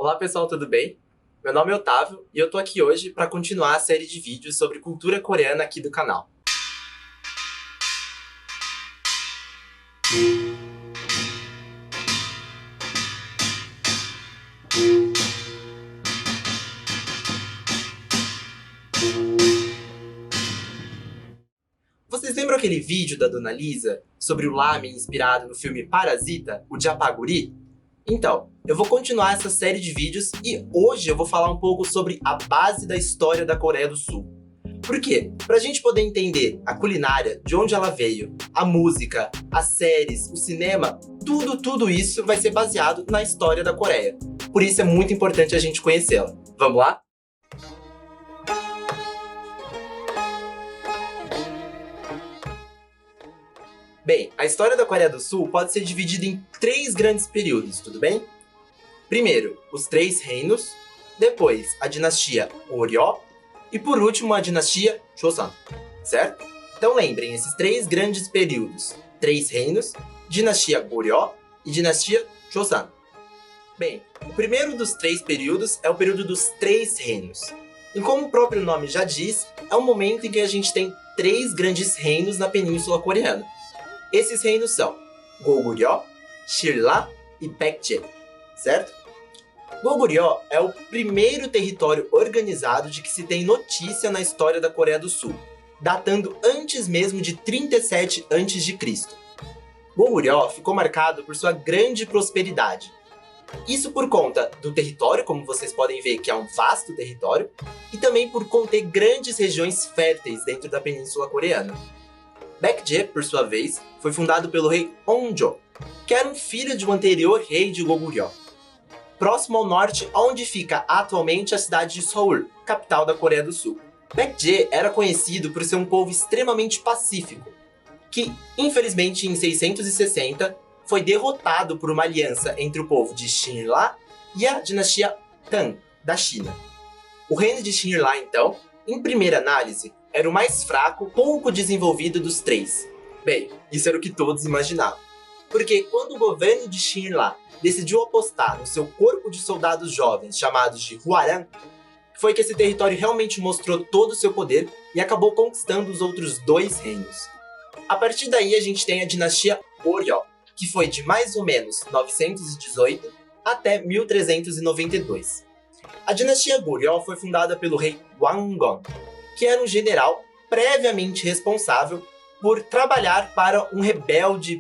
Olá pessoal, tudo bem? Meu nome é Otávio e eu tô aqui hoje para continuar a série de vídeos sobre cultura coreana aqui do canal. Vocês lembram aquele vídeo da Dona Lisa sobre o lamen inspirado no filme Parasita, o Japaguri? Então, eu vou continuar essa série de vídeos e hoje eu vou falar um pouco sobre a base da história da Coreia do Sul. Por quê? Pra gente poder entender a culinária, de onde ela veio, a música, as séries, o cinema, tudo isso vai ser baseado na história da Coreia. Por isso é muito importante a gente conhecê-la. Vamos lá? Bem, a história da Coreia do Sul pode ser dividida em 3 grandes períodos, tudo bem? Primeiro, os 3 reinos, depois a dinastia Goryeo e por último a dinastia Joseon, certo? Então lembrem, esses 3 grandes períodos, 3 reinos, dinastia Goryeo e dinastia Joseon. Bem, o primeiro dos 3 períodos é o período dos 3 reinos. E como o próprio nome já diz, é um momento em que a gente tem 3 grandes reinos na Península Coreana. Esses reinos são Goguryeo, Shilla e Baekje, certo? Goguryeo é o primeiro território organizado de que se tem notícia na história da Coreia do Sul, datando antes mesmo de 37 a.C. Goguryeo ficou marcado por sua grande prosperidade. Isso por conta do território, como vocês podem ver que é um vasto território, e também por conter grandes regiões férteis dentro da Península Coreana. Baekje, por sua vez, foi fundado pelo rei Onjo, que era um filho de um anterior rei de Goguryeo. Próximo ao norte, onde fica atualmente a cidade de Seul, capital da Coreia do Sul. Baekje era conhecido por ser um povo extremamente pacífico, que, infelizmente, em 660, foi derrotado por uma aliança entre o povo de Xinla e a dinastia Tang, da China. O reino de Xinla, então, em primeira análise, era o mais fraco, pouco desenvolvido dos 3. Bem, isso era o que todos imaginavam. Porque quando o governo de Xinla decidiu apostar no seu corpo de soldados jovens, chamados de Hwarang, foi que esse território realmente mostrou todo o seu poder e acabou conquistando os outros 2 reinos. A partir daí a gente tem a dinastia Goryeo, que foi de mais ou menos 918 até 1392. A dinastia Goryeo foi fundada pelo rei Wangon, que era um general previamente responsável por trabalhar para um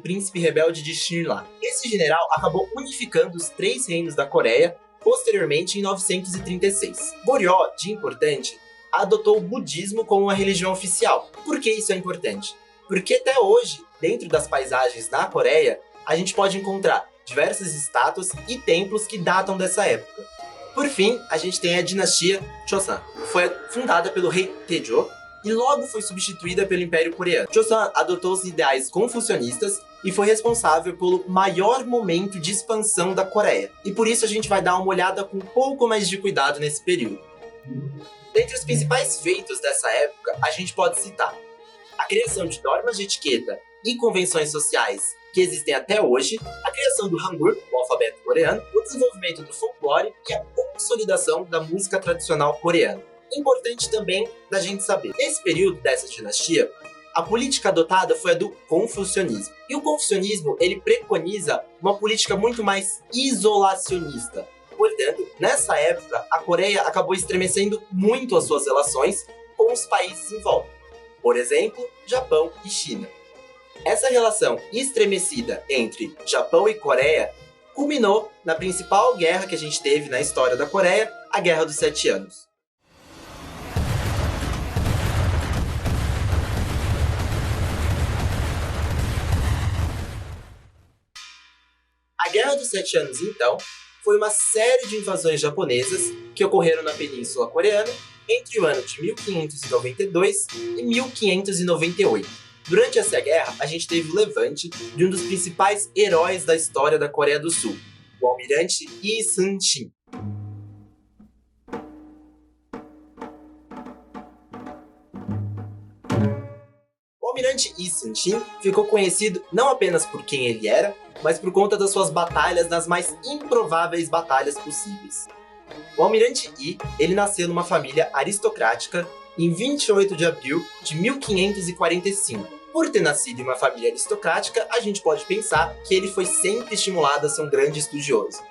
príncipe rebelde de Xinla. Esse general acabou unificando os 3 reinos da Coreia, posteriormente em 936. Goryeo, de importante, adotou o budismo como uma religião oficial. Por que isso é importante? Porque até hoje, dentro das paisagens na Coreia, a gente pode encontrar diversas estátuas e templos que datam dessa época. Por fim, a gente tem a dinastia Joseon. Foi fundada pelo rei Taejo e logo foi substituída pelo Império Coreano. Joseon adotou os ideais confucionistas e foi responsável pelo maior momento de expansão da Coreia. E por isso a gente vai dar uma olhada com um pouco mais de cuidado nesse período. Dentre os principais feitos dessa época, a gente pode citar a criação de normas de etiqueta e convenções sociais que existem até hoje, a criação do Hangul, o alfabeto coreano, o desenvolvimento do folclore e a consolidação da música tradicional coreana. Importante também da gente saber, nesse período dessa dinastia, a política adotada foi a do confucionismo. E o confucionismo, ele preconiza uma política muito mais isolacionista. Portanto, nessa época, a Coreia acabou estremecendo muito as suas relações com os países em volta. Por exemplo, Japão e China. Essa relação estremecida entre Japão e Coreia culminou na principal guerra que a gente teve na história da Coreia, a Guerra dos 7 Anos. A Guerra dos 7 Anos, então, foi uma série de invasões japonesas que ocorreram na Península Coreana entre o ano de 1592 e 1598. Durante essa guerra, a gente teve o levante de um dos principais heróis da história da Coreia do Sul, o almirante Lee Sun-shin. O almirante Lee Sun-shin ficou conhecido não apenas por quem ele era, mas por conta das suas batalhas nas mais improváveis batalhas possíveis. O Almirante Yi, ele nasceu numa família aristocrática em 28 de abril de 1545. Por ter nascido em uma família aristocrática, a gente pode pensar que ele foi sempre estimulado a ser um grande estudioso.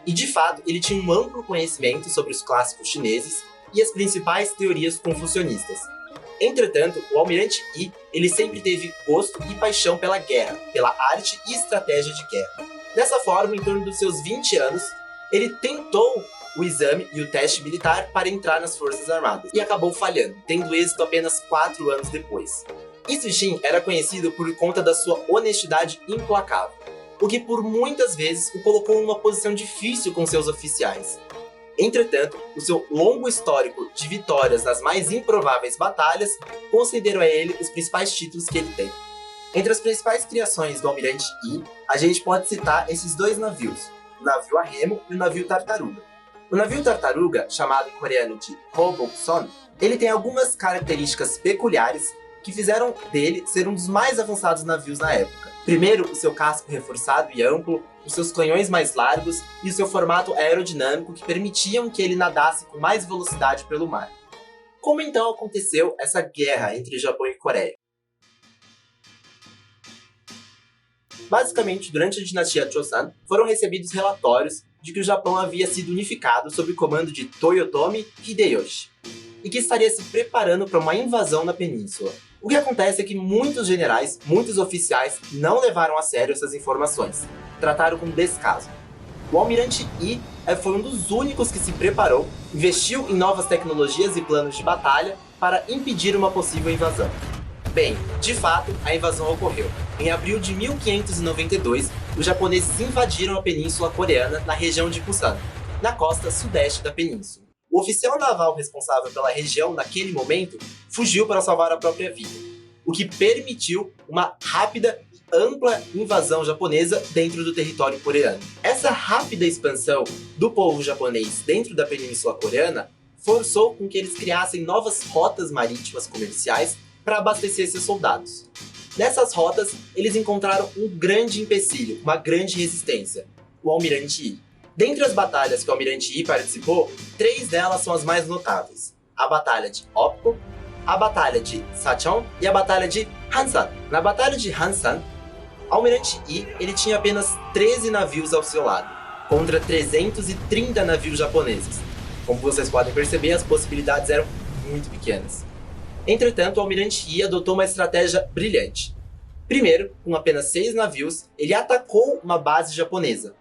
E de fato, ele tinha um amplo conhecimento sobre os clássicos chineses e as principais teorias confucionistas. Entretanto, o Almirante Yi, ele sempre teve gosto e paixão pela guerra, pela arte e estratégia de guerra. Dessa forma, em torno dos seus 20 anos, ele tentou o exame e o teste militar para entrar nas Forças Armadas e acabou falhando, tendo êxito apenas 4 anos depois. Yi Cixin era conhecido por conta da sua honestidade implacável, o que por muitas vezes o colocou em uma posição difícil com seus oficiais. Entretanto, o seu longo histórico de vitórias nas mais improváveis batalhas concederam a ele os principais títulos que ele tem. Entre as principais criações do Almirante Yi, a gente pode citar esses 2 navios, o navio a remo e o navio tartaruga. O navio tartaruga, chamado em coreano de Hobokson, ele tem algumas características peculiares que fizeram dele ser um dos mais avançados navios na época. Primeiro, o seu casco reforçado e amplo, os seus canhões mais largos e o seu formato aerodinâmico que permitiam que ele nadasse com mais velocidade pelo mar. Como então aconteceu essa guerra entre Japão e Coreia? Basicamente, durante a dinastia Joseon, foram recebidos relatórios de que o Japão havia sido unificado sob o comando de Toyotomi Hideyoshi e que estaria se preparando para uma invasão na península. O que acontece é que muitos generais, muitos oficiais não levaram a sério essas informações, trataram com descaso. O Almirante Yi foi um dos únicos que se preparou, investiu em novas tecnologias e planos de batalha para impedir uma possível invasão. Bem, de fato, a invasão ocorreu. Em abril de 1592, os japoneses invadiram a península coreana na região de Busan, na costa sudeste da península. O oficial naval responsável pela região naquele momento fugiu para salvar a própria vida, o que permitiu uma rápida e ampla invasão japonesa dentro do território coreano. Essa rápida expansão do povo japonês dentro da península coreana forçou com que eles criassem novas rotas marítimas comerciais para abastecer seus soldados. Nessas rotas, eles encontraram um grande empecilho, uma grande resistência: o Almirante Yi. Dentre as batalhas que o Almirante Yi participou, 3 delas são as mais notáveis: a Batalha de Oppo, a Batalha de Sachon e a Batalha de Hansan. Na Batalha de Hansan, o Almirante Yi ele tinha apenas 13 navios ao seu lado, contra 330 navios japoneses. Como vocês podem perceber, as possibilidades eram muito pequenas. Entretanto, o Almirante Yi adotou uma estratégia brilhante. Primeiro, com apenas 6 navios, ele atacou uma base japonesa.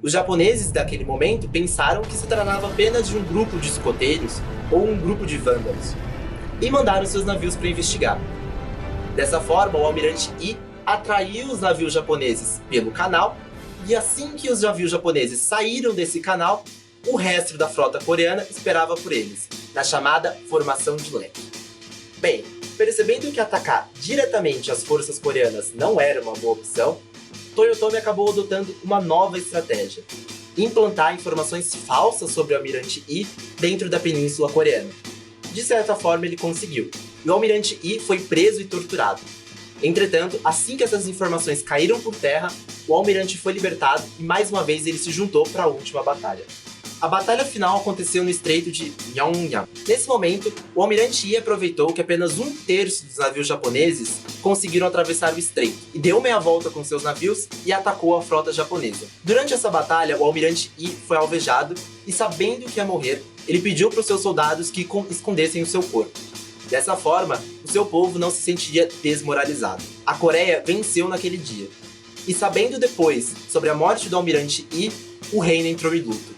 Os japoneses daquele momento pensaram que se tratava apenas de um grupo de escoteiros ou um grupo de vândalos, e mandaram seus navios para investigar. Dessa forma, o Almirante Yi atraiu os navios japoneses pelo canal, e assim que os navios japoneses saíram desse canal, o resto da frota coreana esperava por eles, na chamada formação de leque. Bem, percebendo que atacar diretamente as forças coreanas não era uma boa opção, Toyotomi acabou adotando uma nova estratégia: implantar informações falsas sobre o Almirante Yi dentro da península coreana. De certa forma, ele conseguiu, e o Almirante Yi foi preso e torturado. Entretanto, assim que essas informações caíram por terra, o almirante foi libertado e mais uma vez ele se juntou para a última batalha. A batalha final aconteceu no estreito de Yongyang. Nesse momento, o Almirante Yi aproveitou que apenas 1/3 dos navios japoneses conseguiram atravessar o estreito, e deu meia volta com seus navios e atacou a frota japonesa. Durante essa batalha, o Almirante Yi foi alvejado e, sabendo que ia morrer, ele pediu para os seus soldados que escondessem o seu corpo. Dessa forma, o seu povo não se sentiria desmoralizado. A Coreia venceu naquele dia. E sabendo depois sobre a morte do Almirante Yi, o reino entrou em luto.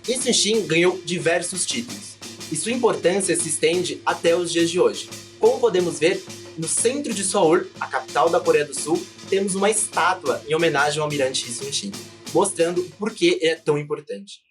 Yi Cixin ganhou diversos títulos, e sua importância se estende até os dias de hoje. Como podemos ver, no centro de Seul, a capital da Coreia do Sul, temos uma estátua em homenagem ao almirante Yi Cixin, mostrando o porquê ele é tão importante.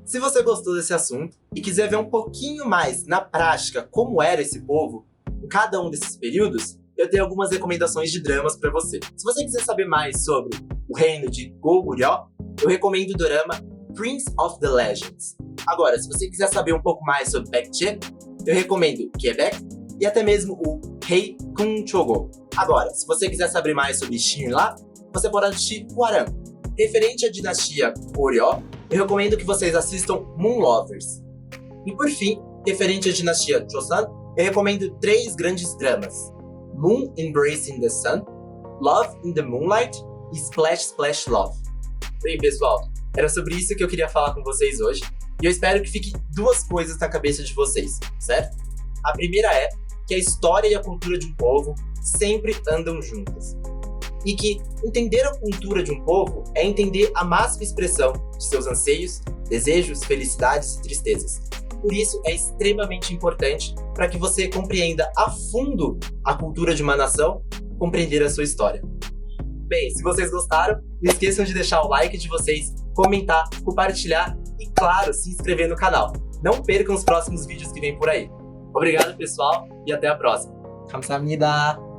Se você gostou desse assunto e quiser ver um pouquinho mais na prática como era esse povo, em cada um desses períodos, eu tenho algumas recomendações de dramas para você. Se você quiser saber mais sobre o reino de Goguryeo, eu recomendo o dorama Prince of the Legends. Agora, se você quiser saber um pouco mais sobre Baekje, eu recomendo Quebec e até mesmo o Rei Kun Chogo. Agora, se você quiser saber mais sobre Shinra, você pode assistir Hwarang. Referente à dinastia Goryeo, eu recomendo que vocês assistam Moon Lovers. E por fim, referente à dinastia Joseon, eu recomendo 3 grandes dramas: Moon Embracing the Sun, Love in the Moonlight e Splash Splash Love. Bem, pessoal, era sobre isso que eu queria falar com vocês hoje, e eu espero que fiquem 2 coisas na cabeça de vocês, certo? A primeira é que a história e a cultura de um povo sempre andam juntas. E que entender a cultura de um povo é entender a máxima expressão de seus anseios, desejos, felicidades e tristezas. Por isso, é extremamente importante para que você compreenda a fundo a cultura de uma nação, compreender a sua história. Bem, se vocês gostaram, não esqueçam de deixar o like de vocês, comentar, compartilhar e, claro, se inscrever no canal. Não percam os próximos vídeos que vem por aí. Obrigado, pessoal, e até a próxima. 감사합니다.